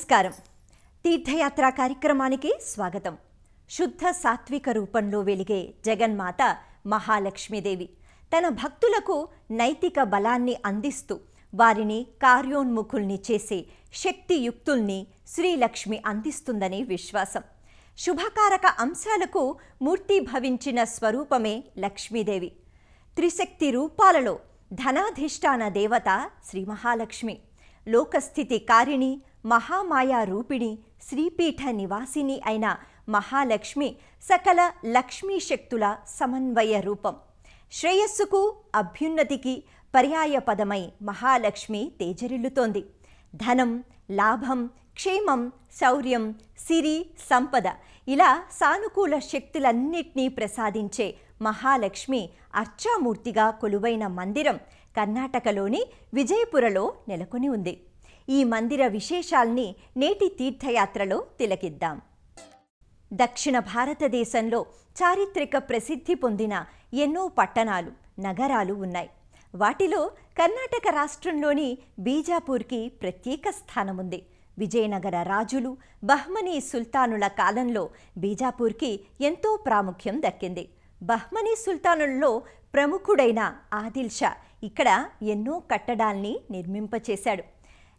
నమస్కారం. తీర్థయాత్ర కార్యక్రమానికి స్వాగతం. శుద్ధ సాత్విక రూపంలో వెలిగే జగన్మాత మహాలక్ష్మీదేవి తన భక్తులకు నైతిక బలాన్ని అందిస్తూ వారిని కార్యోన్ముఖుల్ని చేసే శక్తియుక్తుల్ని శ్రీలక్ష్మి అందిస్తుందని విశ్వాసం. శుభకారక అంశాలకు మూర్తిభవించిన స్వరూపమే లక్ష్మీదేవి. త్రిశక్తి రూపాలలో ధనాధిష్టాన దేవత శ్రీ మహాలక్ష్మి. లోకస్థితి కారిణి, మహామాయా రూపిణి, శ్రీపీఠ నివాసిని అయిన మహాలక్ష్మి సకల లక్ష్మీ శక్తుల సమన్వయ రూపం. శ్రేయస్సుకు అభ్యున్నతికి పర్యాయ పదమై మహాలక్ష్మి తేజరిల్లుతోంది. ధనం, లాభం, క్షేమం, శౌర్యం, సిరి, సంపద ఇలా సానుకూల శక్తులన్నిటినీ ప్రసాదించే మహాలక్ష్మి అర్చామూర్తిగా కొలువైన మందిరం కర్ణాటకలోని విజయపురలో నెలకొని ఉంది. ఈ మందిర విశేషాల్ని నేటి తీర్థయాత్రలో తిలకిద్దాం. దక్షిణ భారతదేశంలో చారిత్రక ప్రసిద్ధి పొందిన ఎన్నో పట్టణాలు, నగరాలు ఉన్నాయి. వాటిలో కర్ణాటక రాష్ట్రంలోని బీజాపూర్కి ప్రత్యేక స్థానముంది. విజయనగర రాజులు, బహ్మనీ సుల్తానుల కాలంలో బీజాపూర్కి ఎంతో ప్రాముఖ్యం దక్కింది. బహ్మనీ సుల్తానుల్లో ప్రముఖుడైన ఆదిల్ షా ఇక్కడ ఎన్నో కట్టడాల్ని నిర్మింపచేశాడు.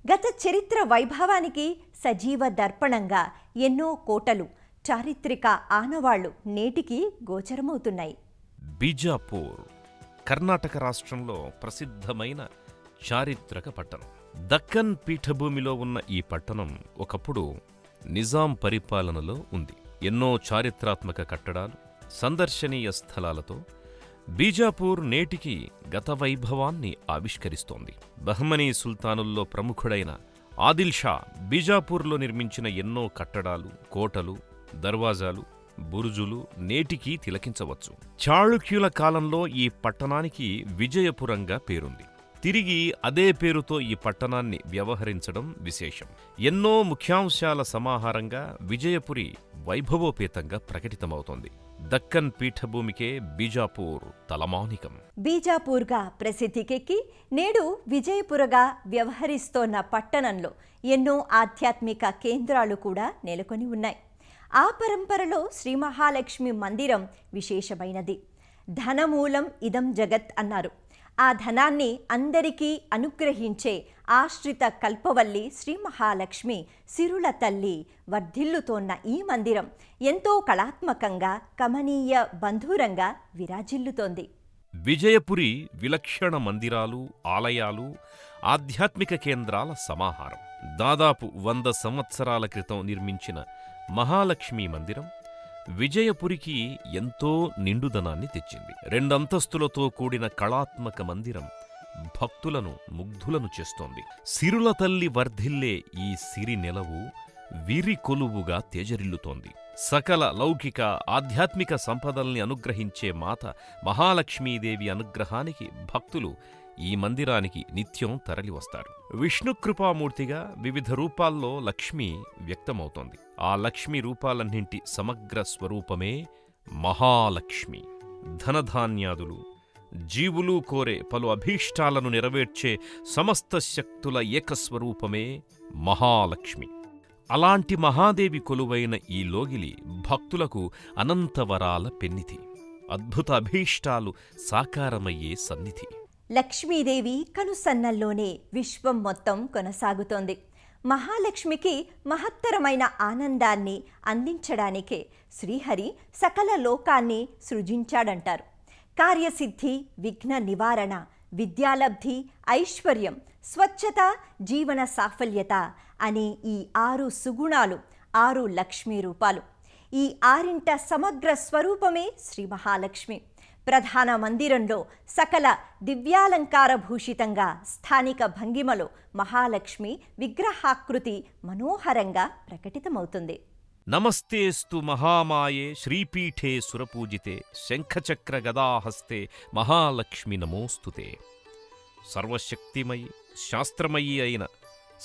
గత చరిత్ర వైభవానికి సజీవ దర్పణంగా ఎన్నో కోటలు, చారిత్రక ఆనవాళ్లు నేటికి గోచరమవుతున్నాయి. బీజాపూర్ కర్ణాటక రాష్ట్రంలో ప్రసిద్ధమైన చారిత్రక పట్టణం. దక్కన్ పీఠభూమిలో ఉన్న ఈ పట్టణం ఒకప్పుడు నిజాం పరిపాలనలో ఉంది. ఎన్నో చారిత్రాత్మక కట్టడాలు, సందర్శనీయ స్థలాలతో బీజాపూర్ నేటికి గత వైభవాన్ని ఆవిష్కరిస్తోంది. బహ్మనీ సుల్తానుల్లో ప్రముఖుడైన ఆదిల్ షా బీజాపూర్లో నిర్మించిన ఎన్నో కట్టడాలు, కోటలు, దర్వాజాలు, బురుజులు నేటికీ తిలకించవచ్చు. చాళుక్యుల కాలంలో ఈ పట్టణానికి విజయపురంగా పేరుంది. తిరిగి అదే పేరుతో ఈ పట్టణాన్ని వ్యవహరించడం విశేషం. ఎన్నో ముఖ్యాంశాల సమాహారంగా విజయపురి వైభవోపేతంగా ప్రకటితమవుతోంది. దక్కన్ పీఠభూమికే బీజాపూర్ తలమానికం. బీజాపూర్గా ప్రసిద్ధికెక్కి నేడు విజయపురగా వ్యవహరిస్తోన్న పట్టణంలో ఎన్నో ఆధ్యాత్మిక కేంద్రాలు కూడా నెలకొని ఉన్నాయి. ఆ పరంపరలో శ్రీ మహాలక్ష్మి మందిరం విశేషమైనది. ధనమూలం ఇదం జగత్ అన్నారు. ఆ ధనాన్ని అందరికీ అనుగ్రహించే ఆశ్రిత కల్పవల్లి శ్రీ మహాలక్ష్మి సిరుల తల్లి వర్ధిల్లుతోన్న ఈ మందిరం ఎంతో కళాత్మకంగా, కమనీయ బంధూరంగా విరాజిల్లుతోంది. విజయపురి విలక్షణ మందిరాలు, ఆలయాలు, ఆధ్యాత్మిక కేంద్రాల సమాహారం. దాదాపు 100 సంవత్సరాల క్రితం నిర్మించిన మహాలక్ష్మి మందిరం విజయపురికి ఎంతో నిండుదనాన్ని తెచ్చింది. 2 అంతస్తులతో కూడిన కళాత్మక మందిరం భక్తులను ముగ్ధులను చేస్తోంది. సిరుల తల్లి వర్ధిల్లే ఈ సిరి నెలవు వీరి కొలువుగా తేజరిల్లుతోంది. సకల లౌకిక ఆధ్యాత్మిక సంపదల్ని అనుగ్రహించే మాత మహాలక్ష్మీదేవి అనుగ్రహానికి భక్తులు ఈ మందిరానికి నిత్యం తరలివస్తారు. విష్ణుకృపామూర్తిగా వివిధ రూపాల్లో లక్ష్మి వ్యక్తమవుతోంది. ఆ లక్ష్మీ రూపాలన్నింటి సమగ్ర స్వరూపమే మహాలక్ష్మి. ధనధాన్యాదులు, జీవులు కోరే పలు అభీష్టాలను నెరవేర్చే సమస్త శక్తుల ఏకస్వరూపమే మహాలక్ష్మి. అలాంటి మహాదేవి కొలువైన ఈ లోగిలి భక్తులకు అనంతవరాల పెన్నిధి, అద్భుత అభీష్టాలు సాకారమయ్యే సన్నిధి. లక్ష్మీదేవి కనుసన్నల్లోనే విశ్వం మొత్తం కొనసాగుతోంది. మహాలక్ష్మికి మహత్తరమైన ఆనందాన్ని అందించడానికే శ్రీహరి సకల లోకాన్ని సృజించాడంటారు. కార్యసిద్ధి, విఘ్న నివారణ, విద్యాలబ్ధి, ఐశ్వర్యం, స్వచ్ఛత, జీవన సాఫల్యత అనే ఈ 6 సుగుణాలు 6 లక్ష్మీ రూపాలు. ఈ 6 సమగ్ర స్వరూపమే శ్రీ మహాలక్ష్మి. ప్రధాన మందిరంలో సకల దివ్యాలంకార భూషితంగా స్థానిక భంగిమలో మహాలక్ష్మి విగ్రహాకృతి మనోహరంగా ప్రకటితమవుతుంది. నమస్తేస్తు మహామాయే శ్రీపీఠే సురపూజితే శంఖచక్ర గదాహస్తే మహాలక్ష్మి నమోస్తుతే. సర్వశక్తిమయి, శాస్త్రమయీ అయిన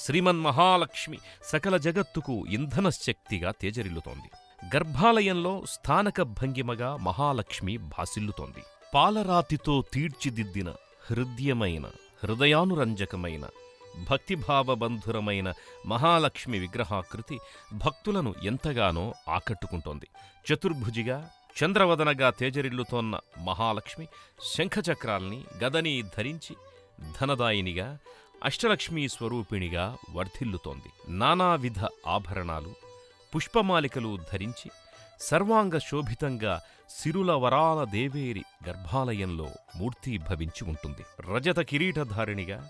శ్రీమన్మహాలక్ష్మి సకల జగత్తుకు ఇంధనశక్తిగా తేజరిల్లుతోంది. గర్భాలయంలో స్థానక భంగిమగా మహాలక్ష్మి భాసిల్లుతోంది. పాలరాతితో తీర్చిదిద్దిన హృదయమైన, హృదయానురంజకమైన భక్తిభావబంధురమైన మహాలక్ష్మి విగ్రహాకృతి భక్తులను ఎంతగానో ఆకట్టుకుంటోంది. చతుర్భుజిగా చంద్రవదనగా తేజరిల్లుతోన్న మహాలక్ష్మి శంఖచక్రాల్ని గదని ధరించి ధనదాయినిగా అష్టలక్ష్మీ స్వరూపిణిగా వర్ధిల్లుతోంది. నానావిధ ఆభరణాలు పుష్పమాలికలు ధరించి సర్వాంగ శోభితంగా సిరుల వరాల దేవేరి గర్భాలయంలో మూర్తీభవించి ఉంటుంది. రజత కిరీటధారిణిగా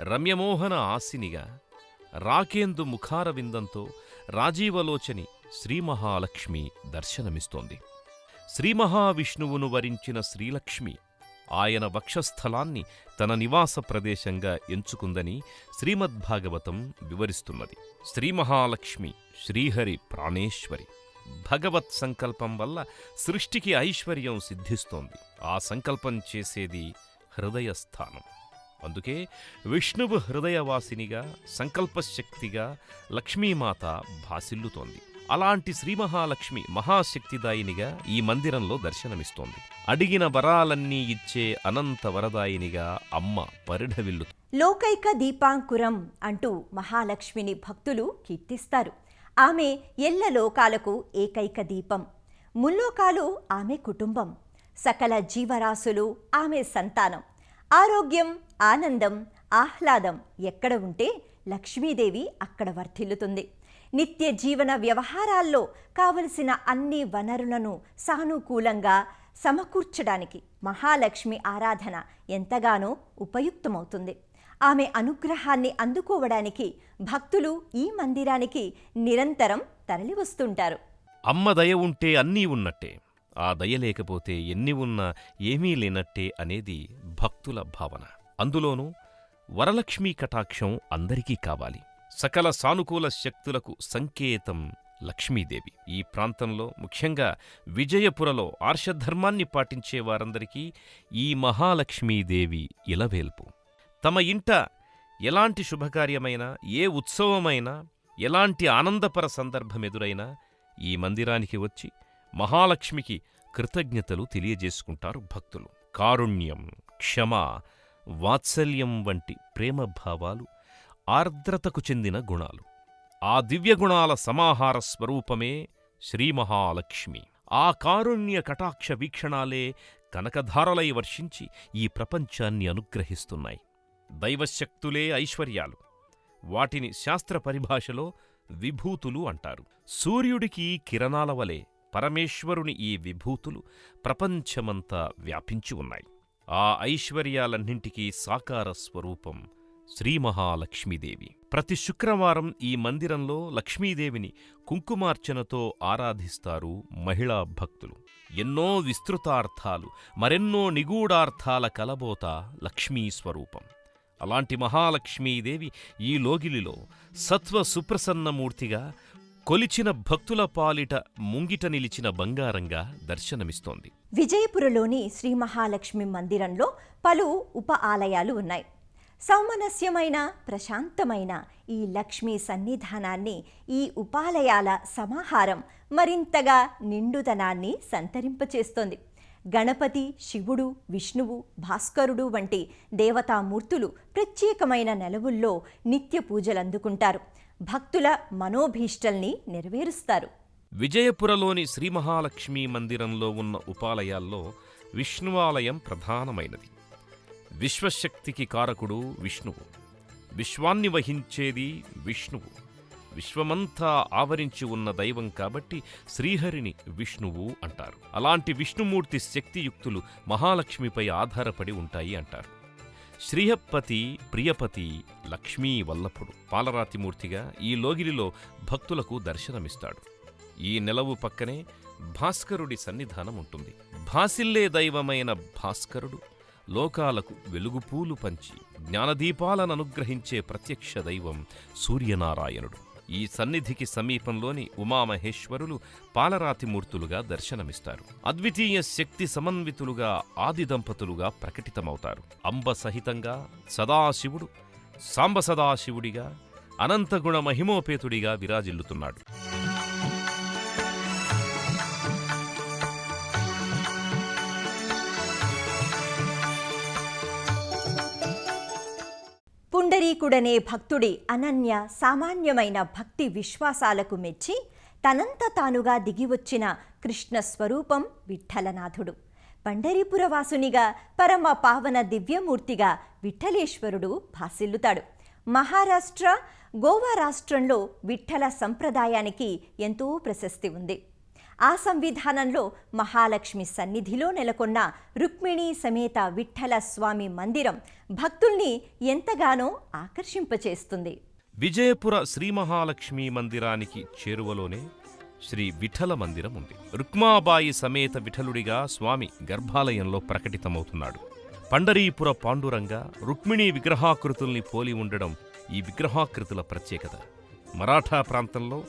రమ్యమోహన ఆసినిగా రాకేందు ముఖారవిందంతో రాజీవలోచని శ్రీమహాలక్ష్మి దర్శనమిస్తోంది. శ్రీమహావిష్ణువును వరించిన శ్రీలక్ష్మి ఆయన వక్షస్థలాన్ని తన నివాస ప్రదేశంగా ఎంచుకుందని శ్రీమద్భాగవతం వివరిస్తున్నది. శ్రీమహాలక్ష్మి శ్రీహరి ప్రాణేశ్వరి. భగవత్ సంకల్పం వల్ల సృష్టికి ఐశ్వర్యం సిద్ధిస్తోంది. ఆ సంకల్పం చేసేది హృదయస్థానం. అందుకే విష్ణువు హృదయవాసినిగా సంకల్పశక్తిగా లక్ష్మీమాత భాసిల్లుతోంది. అలాంటి శ్రీమహాలక్ష్మి మహాశక్తిదాయినిగా ఈ మందిరంలో దర్శనమిస్తోంది. అడిగిన వరాలన్నీ ఇచ్చే అనంత వరదాయినిగా అమ్మ పరిఢవిల్లు. లోకైక దీపాంకురం అంటూ మహాలక్ష్మిని భక్తులు కీర్తిస్తారు. ఆమె ఎల్ల లోకాలకు ఏకైక దీపం. ముల్లోకాలు ఆమె కుటుంబం. సకల జీవరాశులు ఆమె సంతానం. ఆరోగ్యం, ఆనందం, ఆహ్లాదం ఎక్కడ ఉంటే లక్ష్మీదేవి అక్కడ వర్ధిల్లుతుంది. నిత్య జీవన వ్యవహారాల్లో కావలసిన అన్ని వనరులను సానుకూలంగా సమకూర్చడానికి మహాలక్ష్మి ఆరాధన ఎంతగానో ఉపయుక్తమవుతుంది. ఆమె అనుగ్రహాన్ని అందుకోవడానికి భక్తులు ఈ మందిరానికి నిరంతరం తరలివస్తుంటారు. అమ్మ దయ ఉంటే అన్నీ ఉన్నట్టే, ఆ దయ లేకపోతే ఎన్ని ఉన్నా ఏమీ లేనట్టే అనేది భక్తుల భావన. అందులోనూ వరలక్ష్మీ కటాక్షం అందరికీ కావాలి. సకల సానుకూల శక్తులకు సంకేతం లక్ష్మీదేవి. ఈ ప్రాంతంలో ముఖ్యంగా విజయపురలో ఆర్షధర్మాన్ని పాటించే వారందరికీ ఈ మహాలక్ష్మీదేవి ఇలవేల్పు. తమ ఇంట ఎలాంటి శుభకార్యమైనా, ఏ ఉత్సవమైనా, ఎలాంటి ఆనందపర సందర్భమెదురైనా ఈ మందిరానికి వచ్చి మహాలక్ష్మికి కృతజ్ఞతలు తెలియజేసుకుంటారు భక్తులు. కారుణ్యం, క్షమ, వాత్సల్యం వంటి ప్రేమభావాలు ఆర్ద్రతకు చెందిన గుణాలు. ఆ దివ్యగుణాల సమాహార స్వరూపమే శ్రీమహాలక్ష్మి. ఆ కారుణ్య కటాక్ష వీక్షణాలే కనకధారలై వర్షించి ఈ ప్రపంచాన్ని అనుగ్రహిస్తున్నాయి. దైవశక్తులే ఐశ్వర్యాలు. వాటిని శాస్త్ర పరిభాషలో విభూతులు అంటారు. సూర్యుడికి కిరణాల వలె పరమేశ్వరుని ఈ విభూతులు ప్రపంచమంతా వ్యాపించి ఉన్నాయి. ఆ ఐశ్వర్యాలన్నింటికీ సాకార స్వరూపం శ్రీమహాలక్ష్మీదేవి. ప్రతి శుక్రవారం ఈ మందిరంలో లక్ష్మీదేవిని కుంకుమార్చనతో ఆరాధిస్తారు మహిళా భక్తులు. ఎన్నో విస్తృతార్థాలు, మరెన్నో నిగూఢార్థాల కలబోత లక్ష్మీ స్వరూపం. అలాంటి మహాలక్ష్మీదేవి ఈ లోగిలిలో సత్వ సుప్రసన్నమూర్తిగా కొలిచిన భక్తుల పాలిట ముంగిట నిలిచిన బంగారంగా దర్శనమిస్తోంది. విజయపురలోని శ్రీ మహాలక్ష్మి మందిరంలో పలు ఉప ఆలయాలు ఉన్నాయి. సౌమనస్యమైన, ప్రశాంతమైన ఈ లక్ష్మీ సన్నిధానాన్ని, ఈ ఉపాలయాల సమాహారం మరింతగా నిండుదనాన్ని సంతరింపచేస్తోంది. గణపతి, శివుడు, విష్ణువు, భాస్కరుడు వంటి దేవతామూర్తులు ప్రత్యేకమైన నెలవుల్లో నిత్య పూజలందుకుంటారు. భక్తుల మనోభీష్టల్ని నెరవేరుస్తారు. విజయపురలోని శ్రీమహాలక్ష్మీ మందిరంలో ఉన్న ఉపాలయాల్లో విష్ణువాలయం ప్రధానమైనది. విశ్వశక్తికి కారకుడు విష్ణువు. విశ్వాన్ని వహించేది విష్ణువు. విశ్వమంతా ఆవరించి ఉన్న దైవం కాబట్టి శ్రీహరిని విష్ణువు అంటారు. అలాంటి విష్ణుమూర్తి శక్తియుక్తులు మహాలక్ష్మిపై ఆధారపడి ఉంటాయి అంటారు. శ్రీహపతి, ప్రియపతి, లక్ష్మీ వల్లభుడు పాలరాతిమూర్తిగా ఈ లోగిలిలో భక్తులకు దర్శనమిస్తాడు. ఈ నెలవు పక్కనే భాస్కరుడి సన్నిధానం ఉంటుంది. భాసిల్లే దైవమైన భాస్కరుడు లోకాలకు వెలుగుపూలు పంచి జ్ఞానదీపాలననుగ్రహించే ప్రత్యక్ష దైవం సూర్యనారాయణుడు. ఈ సన్నిధికి సమీపంలోని ఉమామహేశ్వరులు పాలరాతిమూర్తులుగా దర్శనమిస్తారు. అద్వితీయ శక్తి సమన్వితులుగా ఆది దంపతులుగా ప్రకటితమవుతారు. అంబ సహితంగా సదాశివుడు సాంబ సదాశివుడిగా అనంతగుణ మహిమోపేతుడిగా విరాజిల్లుతున్నాడు. పుండరీకుడనే భక్తుడి అనన్య సామాన్యమైన భక్తి విశ్వాసాలకు మెచ్చి తనంత తానుగా దిగివచ్చిన కృష్ణ స్వరూపం విఠ్ఠలనాథుడు. పండరీపురవాసునిగా పరమ పావన దివ్యమూర్తిగా విఠ్ఠలేశ్వరుడు భాసిల్లుతాడు. మహారాష్ట్ర, గోవా రాష్ట్రంలో విఠ్ఠల సంప్రదాయానికి ఎంతో ప్రశస్తి ఉంది. ఆ సంవిధానంలో మహాలక్ష్మి సన్నిధిలో నెలకొన్న రుక్మిణీ సమేత విఠ్ఠల స్వామి మందిరం భక్తుల్ని ఎంతగానో ఆకర్షింపచేస్తుంది. విజయపుర శ్రీ మహాలక్ష్మీ మందిరానికి చేరువలోనే శ్రీ విఠల మందిరం ఉంది. రుక్మాబాయి సమేత విఠలుడిగా స్వామి గర్భాలయంలో ప్రకటితమవుతున్నాడు. పండరీపుర పాండురంగ రుక్మిణీ విగ్రహాకృతుల్ని పోలి ఉండడం ఈ విగ్రహాకృతుల ప్రత్యేకత. మరాఠా ప్రాంతంలో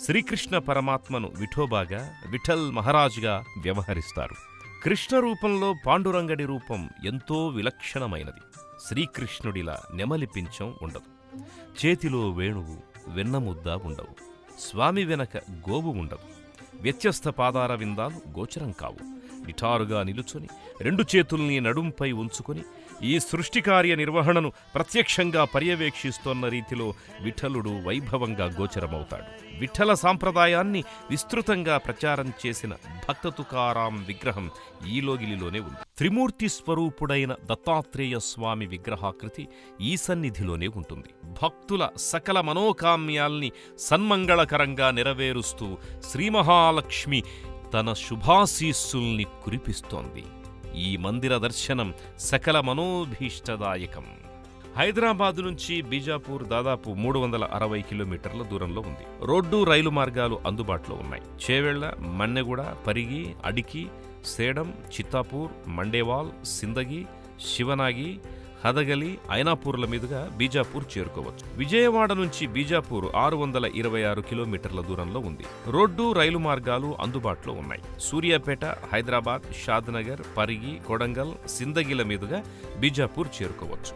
శ్రీకృష్ణ పరమాత్మను విఠోబాగా, విఠల్ మహారాజుగా వ్యవహరిస్తారు. కృష్ణ రూపంలో పాండురంగడి రూపం ఎంతో విలక్షణమైనది. శ్రీకృష్ణుడిలా నెమలిపించం ఉండదు. చేతిలో వేణువు, వెన్నముద్ద ఉండవు. స్వామి వెనక గోవు ఉండదు. వ్యత్యస్త పాదార విందాలు గోచరం కావు. నిటారుగా నిలుచుని 2 చేతుల్ని నడుంపై ఉంచుకొని ఈ సృష్టికార్య నిర్వహణను ప్రత్యక్షంగా పర్యవేక్షిస్తోన్న రీతిలో విఠలుడు వైభవంగా గోచరమవుతాడు. విఠల సాంప్రదాయాన్ని విస్తృతంగా ప్రచారం చేసిన భక్త తుకారాం విగ్రహం ఈ లోగిలిలోనే ఉంది. త్రిమూర్తి స్వరూపుడైన దత్తాత్రేయ స్వామి విగ్రహాకృతి ఈ సన్నిధిలోనే ఉంటుంది. భక్తుల సకల మనోకామ్యాల్ని సన్మంగళకరంగా నెరవేరుస్తూ శ్రీ మహాలక్ష్మి తన శుభాశీస్సుల్ని కురిపిస్తోంది. ఈ మందిర దర్శనం సకల మనోభీష్టదాయకం. హైదరాబాదు నుంచి బీజాపూర్ దాదాపు 360 కిలోమీటర్ల దూరంలో ఉంది. రోడ్డు, రైలు మార్గాలు అందుబాటులో ఉన్నాయి. చేవెళ్ల, మన్నెగూడ, పరిగి, అడికి, సేడం, చిత్తాపూర్, మండేవాల్, సిందగి, శివనాగి, హదగలి, ఐనాపూర్ల మీదుగా బీజాపూర్ చేరుకోవచ్చు. విజయవాడ నుంచి బీజాపూర్ 626 కిలోమీటర్ల దూరంలో ఉంది. రోడ్డు, రైలు మార్గాలు అందుబాటులో ఉన్నాయి. సూర్యాపేట, హైదరాబాద్, షాద్నగర్, పరిగి, కొడంగల్, సిందగిల మీదుగా బీజాపూర్ చేరుకోవచ్చు.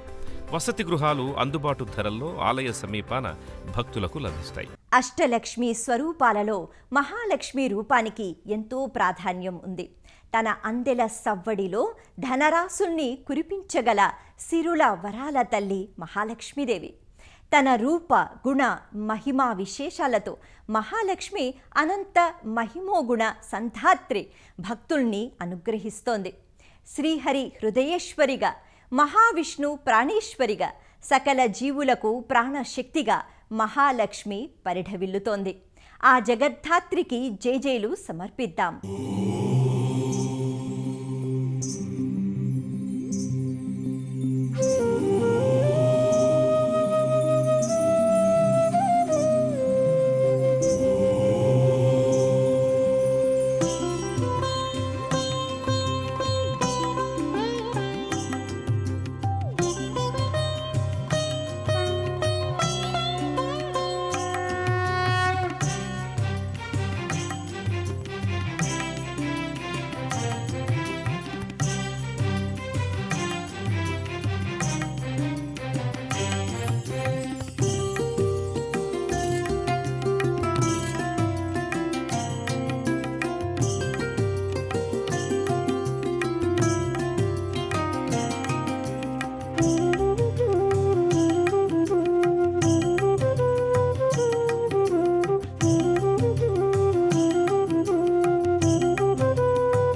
వసతి గృహాలు అందుబాటు ధరల్లో ఆలయ సమీపాన భక్తులకు లభిస్తాయి. అష్టలక్ష్మి స్వరూపాలలో మహాలక్ష్మి రూపానికి ఎంతో ప్రాధాన్యం ఉంది. తన అందెల సవ్వడిలో ధనరాశుల్ని కురిపించగల సిరుల వరాల తల్లి మహాలక్ష్మీదేవి. తన రూప, గుణ, మహిమా విశేషాలతో మహాలక్ష్మి అనంత మహిమోగుణ సంధాత్రి భక్తుల్ని అనుగ్రహిస్తోంది. శ్రీహరి హృదయేశ్వరిగా, మహావిష్ణు ప్రాణేశ్వరిగా, సకల జీవులకు ప్రాణశక్తిగా మహాలక్ష్మి పరిఢవిల్లుతోంది. ఆ జగద్ధాత్రికి జేజేలు సమర్పిద్దాం.